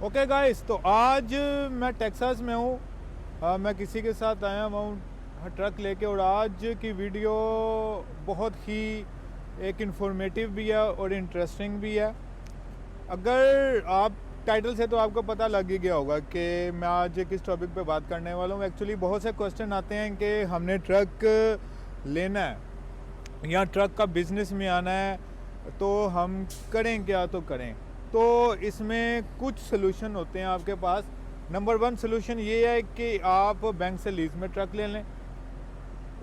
Okay guys, तो आज मैं टेक्सास में हूँ। मैं किसी के साथ आया हुआ हूँ ट्रक लेके, और आज की वीडियो बहुत ही एक इंफॉर्मेटिव भी है और इंटरेस्टिंग भी है। अगर आप टाइटल से तो आपको पता लग ही गया होगा कि मैं आज किस टॉपिक पे बात करने वाला हूँ। एक्चुअली बहुत से क्वेश्चन आते हैं कि हमने ट्रक लेना है या ट्रक का बिज़नेस में आना है, तो हम करें क्या, तो करें। तो इसमें कुछ सलूशन होते हैं आपके पास। नंबर 1 सलूशन ये है कि आप बैंक से लीज में ट्रक ले लें।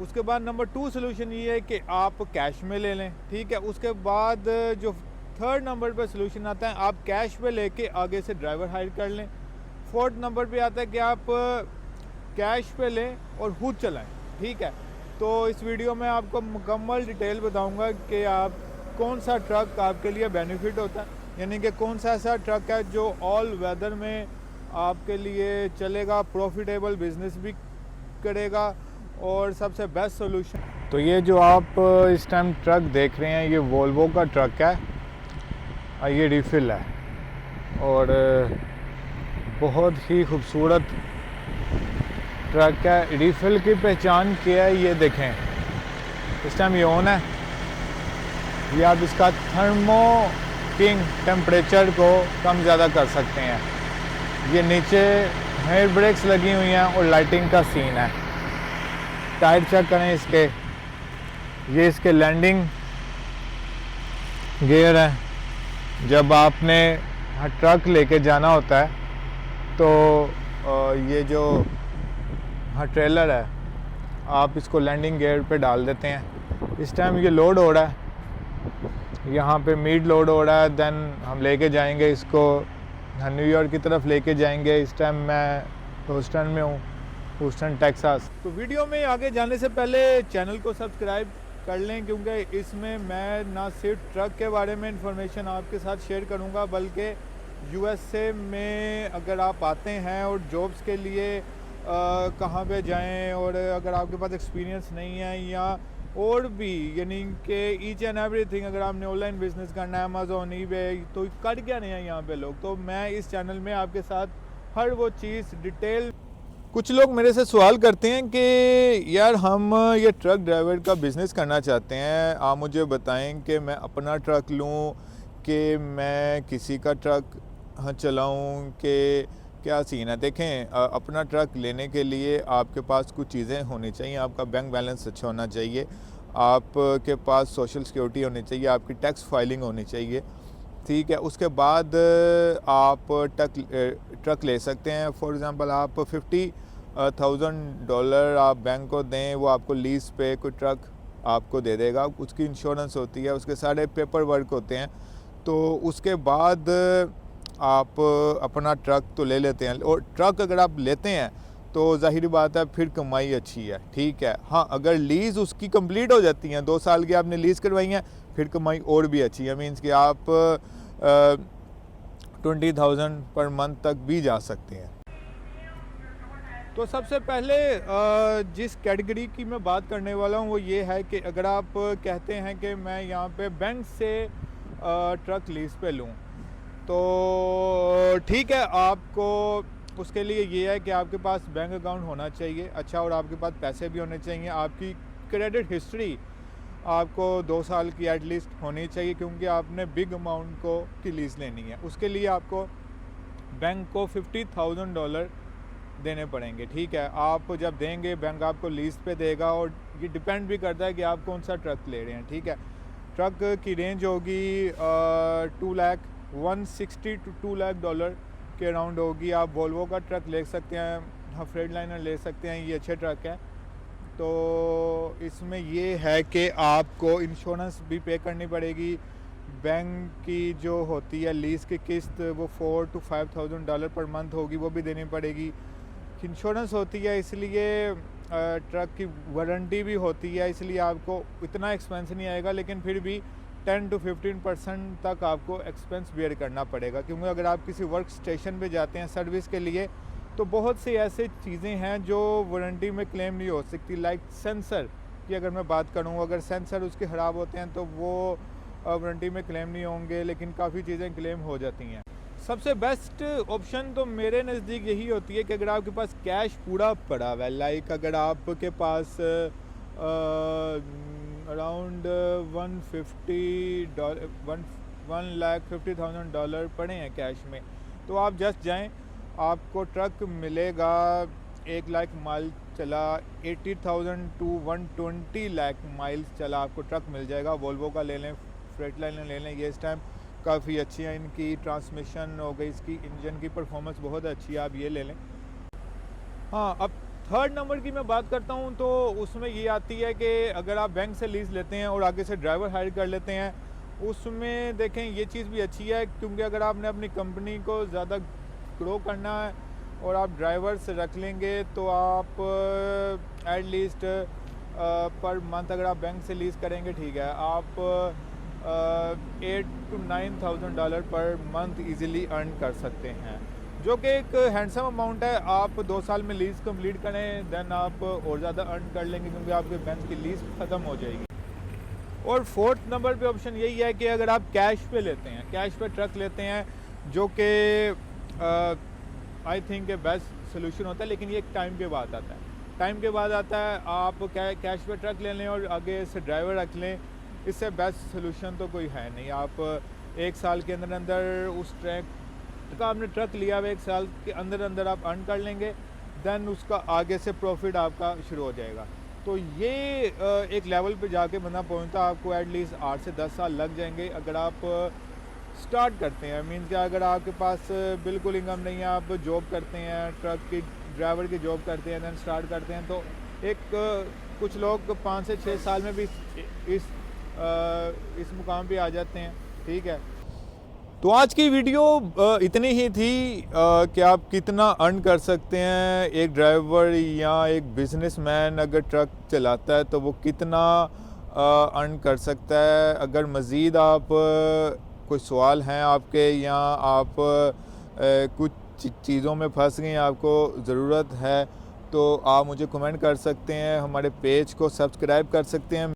उसके बाद नंबर 2 सलूशन ये है कि आप कैश में ले लें, ठीक है। उसके बाद जो थर्ड नंबर पर सलूशन आता है, आप कैश पे लेके आगे से ड्राइवर हायर कर लें। फोर्थ नंबर पे आता है कि आप कैश पे लें और खुद चलाएं, ठीक है। तो इस वीडियो में आपको मुकम्मल डिटेल बताऊंगा कि आप कौन सा ट्रक आपके लिए बेनिफिट होता है, यानी कि कौन सा ऐसा ट्रक है जो ऑल वेदर में आपके लिए चलेगा, प्रॉफिटेबल बिजनेस भी करेगा और सबसे बेस्ट सोल्यूशन। तो ये जो आप इस टाइम ट्रक देख रहे हैं, ये वोल्वो का ट्रक है, ये रिफिल है और बहुत ही खूबसूरत ट्रक है। रिफिल की पहचान क्या है, ये देखें। इस टाइम ये ऑन है, ये आप इसका थर्मो किंग टेम्परेचर को कम ज़्यादा कर सकते हैं। ये नीचे हेयर ब्रेक्स लगी हुई हैं और लाइटिंग का सीन है। टायर चेक करें इसके, ये इसके लैंडिंग गियर है। जब आपने ट्रक लेके जाना होता है तो ये जो ट्रेलर है, आप इसको लैंडिंग गियर पे डाल देते हैं। इस टाइम ये लोड हो रहा है, यहाँ पे मीट लोड हो रहा है। देन हम लेके जाएंगे इसको न्यूयॉर्क की तरफ लेके जाएंगे। इस टाइम मैं ह्यूस्टन में हूँ, ह्यूस्टन टेक्सास। तो वीडियो में आगे जाने से पहले चैनल को सब्सक्राइब कर लें, क्योंकि इसमें मैं ना सिर्फ ट्रक के बारे में इंफॉर्मेशन आपके साथ शेयर करूँगा, बल्कि यूएसए में अगर आप आते हैं और जॉब्स के लिए कहाँ पे जाएं, और अगर आपके पास एक्सपीरियंस नहीं है या और भी, यानी कि ईच एंड एवरीथिंग, अगर आपने ऑनलाइन बिजनेस करना है, अमेज़ॉन, ईबे, तो कर क्या नहीं है यहाँ पे लोग। तो मैं इस चैनल में आपके साथ हर वो चीज़ डिटेल। कुछ लोग मेरे से सवाल करते हैं कि यार हम ये ट्रक ड्राइवर का बिज़नेस करना चाहते हैं, आप मुझे बताएं कि मैं अपना ट्रक लूँ कि मैं किसी का ट्रक चलाऊँ, कि क्या सीन है। देखें, अपना ट्रक लेने के लिए आपके पास कुछ चीज़ें होनी चाहिए। आपका बैंक बैलेंस अच्छा होना चाहिए, आपके पास सोशल सिक्योरिटी होनी चाहिए, आपकी टैक्स फाइलिंग होनी चाहिए, ठीक है। उसके बाद आप ट्रक ले सकते हैं। फॉर एग्ज़ाम्पल आप $50,000 आप बैंक को दें, वो आपको लीज़ पे कोई ट्रक आपको दे देगा। उसकी इंश्योरेंस होती है, उसके सारे पेपर वर्क होते हैं। तो उसके बाद आप अपना ट्रक तो ले लेते हैं, और ट्रक अगर आप लेते हैं तो ज़ाहिर बात है फिर कमाई अच्छी है, ठीक है। हाँ, अगर लीज़ उसकी कंप्लीट हो जाती हैं, 2 साल की आपने लीज़ करवाई है, फिर कमाई और भी अच्छी है। मीन्स कि आप 20,000 पर मंथ तक भी जा सकते हैं। तो सबसे पहले जिस कैटेगरी की मैं बात करने वाला हूँ वो ये है कि अगर आप कहते हैं कि मैं यहाँ पे बैंक से ट्रक लीज़ पे लूँ, तो ठीक है। आपको उसके लिए ये है कि आपके पास बैंक अकाउंट होना चाहिए अच्छा, और आपके पास पैसे भी होने चाहिए। आपकी क्रेडिट हिस्ट्री आपको 2 साल की एटलीस्ट होनी चाहिए, क्योंकि आपने बिग अमाउंट को की लीज़ लेनी है। उसके लिए आपको बैंक को $50,000 देने पड़ेंगे, ठीक है। आप जब देंगे, बैंक आपको लीज़ पे देगा, और ये डिपेंड भी करता है कि आप कौन सा ट्रक ले रहे हैं, ठीक है। ट्रक की रेंज होगी 160 to $2 लाख के अराउंड होगी। आप वोल्वो का ट्रक ले सकते हैं, फ्रेड लाइनर ले सकते हैं, ये अच्छे ट्रक हैं। तो इसमें ये है कि आपको इंश्योरेंस भी पे करनी पड़ेगी। बैंक की जो होती है लीज़ की किस्त, वो $4,000 to $5,000 पर मंथ होगी, वो भी देनी पड़ेगी। इंश्योरेंस होती है, इसलिए ट्रक की वारंटी भी होती है, इसलिए आपको इतना एक्सपेंस नहीं आएगा, लेकिन फिर भी 10 to 15% तक आपको एक्सपेंस बेयर करना पड़ेगा। क्योंकि अगर आप किसी वर्क स्टेशन पे जाते हैं सर्विस के लिए, तो बहुत सी ऐसी चीज़ें हैं जो वारंटी में क्लेम नहीं हो सकती। लाइक सेंसर की अगर मैं बात करूँ, अगर सेंसर उसके ख़राब होते हैं तो वो वारंटी में क्लेम नहीं होंगे, लेकिन काफ़ी चीज़ें क्लेम हो जाती हैं। सबसे बेस्ट ऑप्शन तो मेरे नज़दीक यही होती है कि अगर आपके पास कैश पूरा पड़ा हुआ है, लाइक अगर आपके पास अराउंड $150 $1,50,000 पड़े हैं कैश में, तो आप जस्ट जाएं, आपको ट्रक मिलेगा 1 लाख माइल चला, 80,000 to 120 लाख माइल्स चला आपको ट्रक मिल जाएगा। वोल्वो का ले लें, फ्रेटलाइनर ले लें, ये इस टाइम काफ़ी अच्छी है, इनकी ट्रांसमिशन हो गई, इसकी इंजन की परफॉर्मेंस बहुत अच्छी है, आप ये ले लें। हाँ, अब थर्ड नंबर की मैं बात करता हूँ तो उसमें ये आती है कि अगर आप बैंक से लीज़ लेते हैं और आगे से ड्राइवर हायर कर लेते हैं, उसमें देखें ये चीज़ भी अच्छी है, क्योंकि अगर आपने अपनी कंपनी को ज़्यादा ग्रो करना है और आप ड्राइवर्स रख लेंगे तो आप एट लीस्ट पर मंथ अगर आप बैंक से लीज़ करेंगे, ठीक है, आप $8,000 to $9,000 per month easily earn कर सकते हैं, जो कि एक हैंडसम अमाउंट है। आप 2 साल में लीज़ कंप्लीट करें, देन आप और ज़्यादा अर्न कर लेंगे, क्योंकि आपके बैंक की लीज़ ख़त्म हो जाएगी। और फोर्थ नंबर पे ऑप्शन यही है कि अगर आप कैश पे लेते हैं, कैश पे ट्रक लेते हैं, जो कि आई थिंक बेस्ट सोल्यूशन होता है, लेकिन ये एक टाइम के बाद आता है। टाइम के बाद आता है, आप कैश पे ट्रक ले लें और आगे से ड्राइवर रख लें, इससे बेस्ट सोल्यूशन तो कोई है नहीं। आप 1 साल के अंदर अंदर उस ट्रक का आपने ट्रक लिया हुआ 1 साल के अंदर अंदर आप अर्न कर लेंगे, देन उसका आगे से प्रॉफिट आपका शुरू हो जाएगा। तो ये एक लेवल पे जाके बंदा पहुंचता, आपको एटलीस्ट 8 से 10 साल लग जाएंगे अगर आप स्टार्ट करते हैं। मीन्स कि अगर आपके पास बिल्कुल इनकम नहीं है, आप जॉब करते हैं, ट्रक की ड्राइवर की जॉब करते हैं, देन स्टार्ट करते हैं, तो एक कुछ लोग 5 से 6 साल में भी इस मुकाम पे आ जाते हैं, ठीक है। तो आज की वीडियो इतनी ही थी कि आप कितना अर्न कर सकते हैं, एक ड्राइवर या एक बिजनेसमैन अगर ट्रक चलाता है तो वो कितना अर्न कर सकता है। अगर मज़ीद आप कोई सवाल हैं आपके, या आप कुछ चीज़ों में फंस गए, आपको ज़रूरत है, तो आप मुझे कमेंट कर सकते हैं, हमारे पेज को सब्सक्राइब कर सकते हैं।